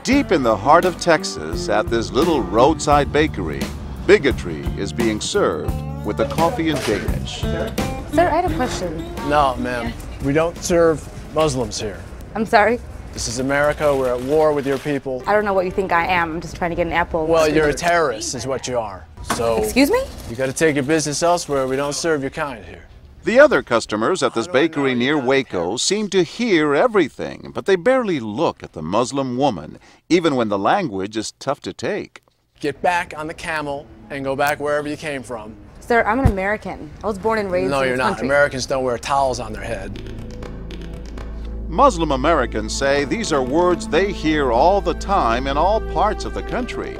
Deep in the heart of Texas, at this little roadside bakery, bigotry is being served with the coffee in Danish. Sir, I had a question. No, ma'am. We don't serve Muslims here. I'm sorry? This is America. We're at war with your people. I don't know what you think I am. I'm just trying to get an apple. Well, you're a terrorist is what you are. So, excuse me? You got to take your business elsewhere. We don't serve your kind here. The other customers at this bakery near Waco seem to hear everything, but they barely look at the Muslim woman, even when the language is tough to take. Get back on the camel and go back wherever you came from. Sir, I'm an American. I was born and raised in this country. No, you're not. Americans don't wear towels on their head. Muslim Americans say these are words they hear all the time in all parts of the country.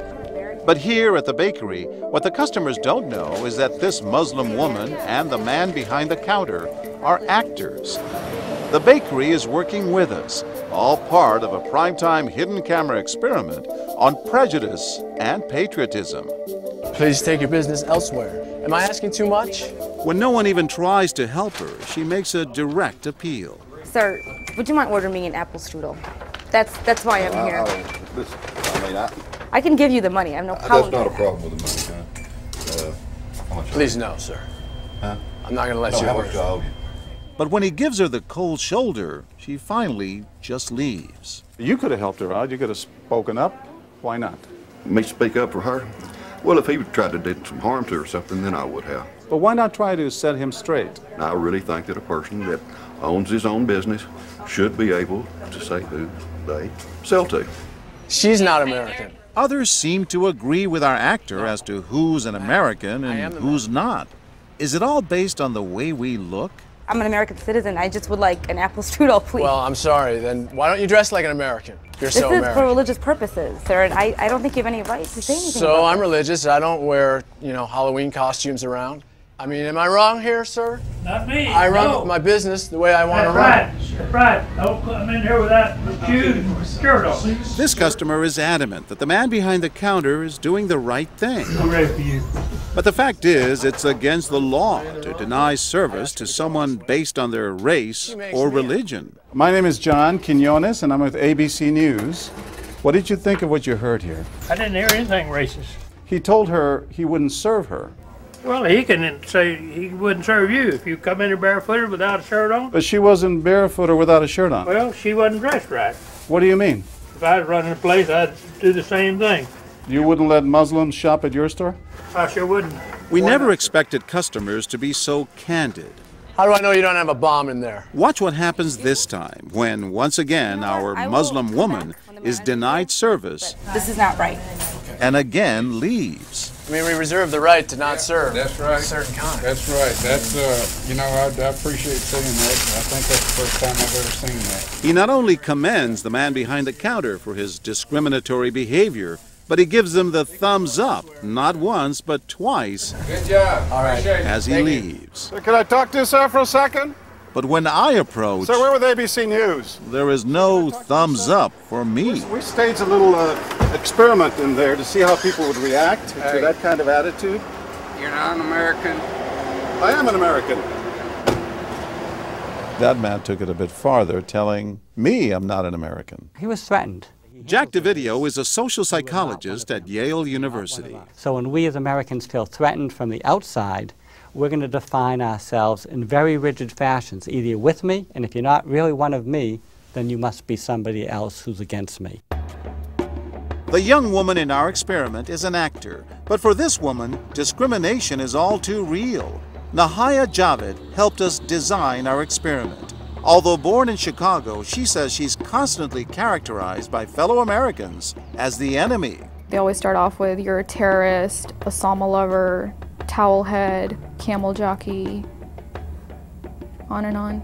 But here at the bakery, what the customers don't know is that this Muslim woman and the man behind the counter are actors. The bakery is working with us, all part of a primetime hidden camera experiment on prejudice and patriotism. Please take your business elsewhere. Am I asking too much? When no one even tries to help her, she makes a direct appeal. Sir, would you mind ordering me an apple strudel? That's why I'm here. I can give you the money. I have no problem. That's not a problem with the money, huh? Please no, sir. Huh? I'm not going to let you order. How much you? But when he gives her the cold shoulder, she finally just leaves. You could have helped her out. You could have spoken up. Why not? Me speak up for her? Well, if he would try to do some harm to her or something, then I would have. But why not try to set him straight? I really think that a person that owns his own business should be able to say who they sell to. She's not American. Others seem to agree with our actor as to who's an American and who's not. Is it all based on the way we look? I'm an American citizen. I just would like an apple strudel, please. Well, I'm sorry. Then why don't you dress like an American? You're so American. This is for religious purposes, sir, and I don't think you have any right to say anything So about I'm this. religious. I don't wear, Halloween costumes around. I mean, am I wrong here, sir? Not me. I run my business the way I want to run. That's right. Don't come in here without shoes and skirt on. This customer is adamant that the man behind the counter is doing the right thing. I'm ready for you. But the fact is, it's against the law to deny service to someone based on their race or religion. My name is John Quinones, and I'm with ABC News. What did you think of what you heard here? I didn't hear anything racist. He told her he wouldn't serve her. Well, he can say he wouldn't serve you if you come in here barefooted without a shirt on. But she wasn't barefoot or without a shirt on. Well, she wasn't dressed right. What do you mean? If I was running a place, I'd do the same thing. You wouldn't let Muslims shop at your store? I sure wouldn't. We never expected customers to be so candid. How do I know you don't have a bomb in there? Watch what happens this time when, once again, our Muslim woman is denied service. This is not right. And again leaves. I mean, we reserve the right to not serve. That's right. A certain kind. That's right. That's, I appreciate seeing that. I think that's the first time I've ever seen that. He not only commends the man behind the counter for his discriminatory behavior, but he gives him the thumbs up, not once, but twice. Good job. All right. As he leaves. Sir, can I talk to you, sir, for a second? But when I approach, Sir, we're with ABC News. there is no thumbs up for me. We staged a little experiment in there to see how people would react to that kind of attitude. You're not an American. I am an American. That man took it a bit farther, telling me I'm not an American. He was threatened. Jack DeVideo is a social psychologist at Yale University. So when we as Americans feel threatened from the outside, we're going to define ourselves in very rigid fashions. Either you're with me, and if you're not really one of me, then you must be somebody else who's against me. The young woman in our experiment is an actor, but for this woman, discrimination is all too real. Nahaya Javed helped us design our experiment. Although born in Chicago, she says she's constantly characterized by fellow Americans as the enemy. They always start off with, you're a terrorist, Osama lover, towel head, camel jockey, on and on.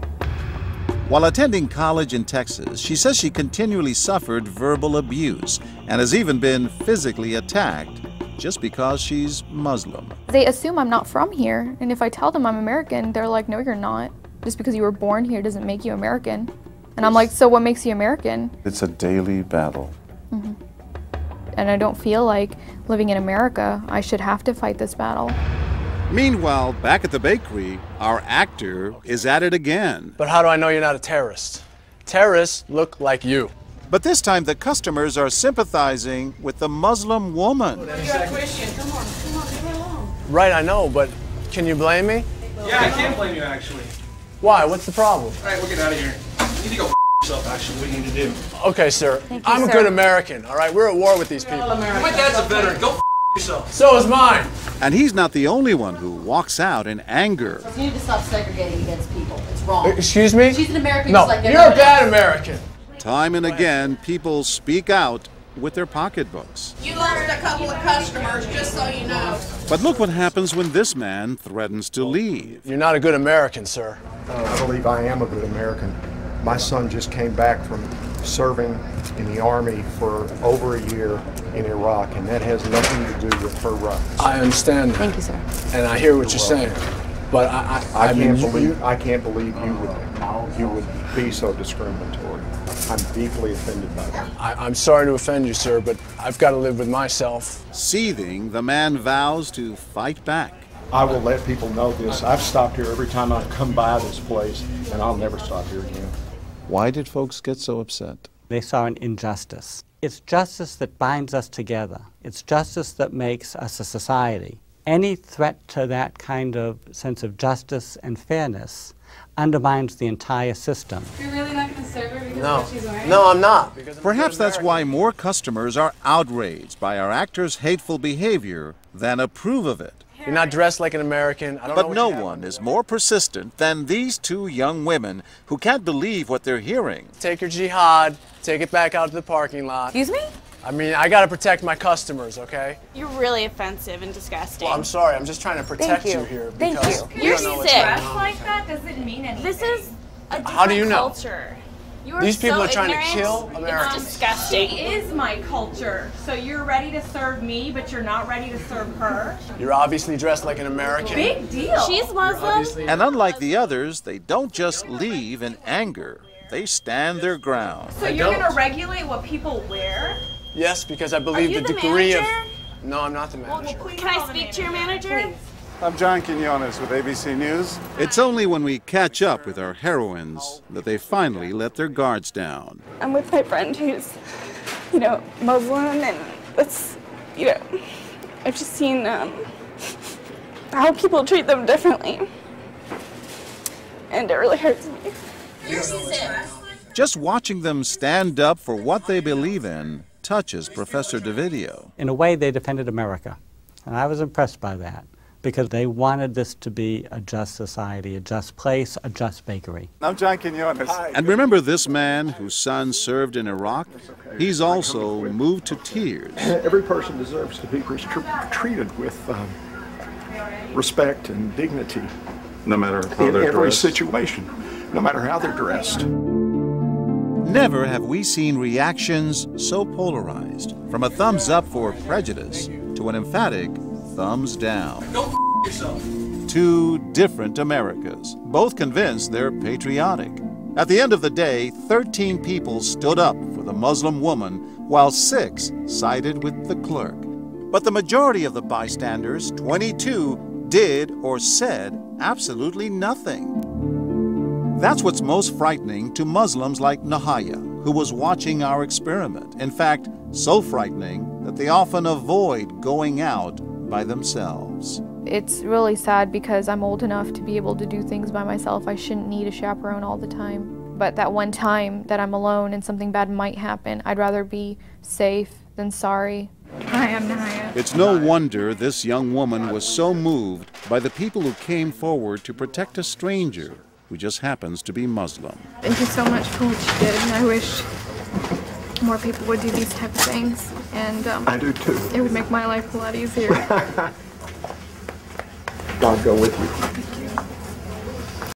While attending college in Texas, she says she continually suffered verbal abuse and has even been physically attacked just because she's Muslim. They assume I'm not from here, and if I tell them I'm American, they're like, no, you're not. Just because you were born here doesn't make you American. And I'm like, so what makes you American? It's a daily battle. Mm-hmm. And I don't feel like living in America, I should have to fight this battle. Meanwhile, back at the bakery, our actor is at it again. But how do I know you're not a terrorist? Terrorists look like you. But this time the customers are sympathizing with the Muslim woman. You're a Christian. Come on, leave her alone. Right, I know, but can you blame me? Yeah, I can't blame you, actually. Why? What's the problem? All right, we'll get out of here. You need to go yourself, actually. What do you need to do? Okay, sir. Thank you, I'm a sir. good American, all right? We're at war with these people. My dad's a veteran. Go yourself. So is mine. And he's not the only one who walks out in anger. You need to stop segregating against people. It's wrong. Excuse me? She's an American No, just like you're a everybody bad else. American. Time and again, people speak out with their pocketbooks. You lost a couple of customers, just so you know. But look what happens when this man threatens to leave. You're not a good American, sir. I believe I am a good American. My son just came back from serving in the Army for over a year in Iraq, and that has nothing to do with her rights. I understand that. Thank you, sir. And I hear what you're saying. But I can't believe you would be so discriminatory. I'm deeply offended by that. I'm sorry to offend you, sir, but I've got to live with myself. Seething, the man vows to fight back. I will let people know this. I've stopped here every time I've come by this place, and I'll never stop here again. Why did folks get so upset? They saw an injustice. It's justice that binds us together. It's justice that makes us a society. Any threat to that kind of sense of justice and fairness undermines the entire system. You're really not going to serve her because of what she's wearing? No, I'm not. Perhaps that's why more customers are outraged by our actor's hateful behavior than approve of it. You're not dressed like an American. I don't know But what no you have one on. is more persistent than these two young women who can't believe what they're hearing. Take your jihad, take it back out to the parking lot. Excuse me? I mean, I got to protect my customers, okay? You're really offensive and disgusting. Well, I'm sorry. I'm just trying to protect you here. Thank because you. you You're don't know sick. what's going Dressed on. like that doesn't mean anything. This is a different How do you know? culture. You are These people so are trying to ignorant. kill Americans. It's disgusting. She is my culture. So you're ready to serve me, but you're not ready to serve her? You're obviously dressed like an American. Big deal. She's Muslim. And unlike the others, they don't just leave in anger. They stand their ground. So you're going to regulate what people wear? Yes, because I believe you the the degree manager? of... No, I'm not the manager. Can I speak to your manager? I'm John Quinones with ABC News. It's only when we catch up with our heroines that they finally let their guards down. I'm with my friend who's, Muslim, and it's, I've just seen how people treat them differently, and it really hurts me. Just watching them stand up for what they believe in touches Professor DeVideo. In a way, they defended America, and I was impressed by that, because they wanted this to be a just society, a just place, a just bakery. I'm John Quinones. And remember this man whose son served in Iraq? He's also moved to tears. Every person deserves to be treated with respect and dignity. No matter how In they're every dressed. situation, no matter how they're dressed. Never have we seen reactions so polarized, from a thumbs up for prejudice to an emphatic thumbs down. Go yourself. Two different Americas, both convinced they're patriotic. At the end of the day, 13 people stood up for the Muslim woman, while 6 sided with the clerk. But the majority of the bystanders, 22, did or said absolutely nothing. That's what's most frightening to Muslims like Nahaya, who was watching our experiment. In fact, so frightening that they often avoid going out by themselves. It's really sad because I'm old enough to be able to do things by myself. I shouldn't need a chaperone all the time. But that one time that I'm alone and something bad might happen, I'd rather be safe than sorry. Hi, I'm Nahaya. It's no wonder this young woman was so moved by the people who came forward to protect a stranger who just happens to be Muslim. Thank you so much for what you did, and I wish more people would do these type of things. And I do too. It would make my life a lot easier. God go with you. Thank you.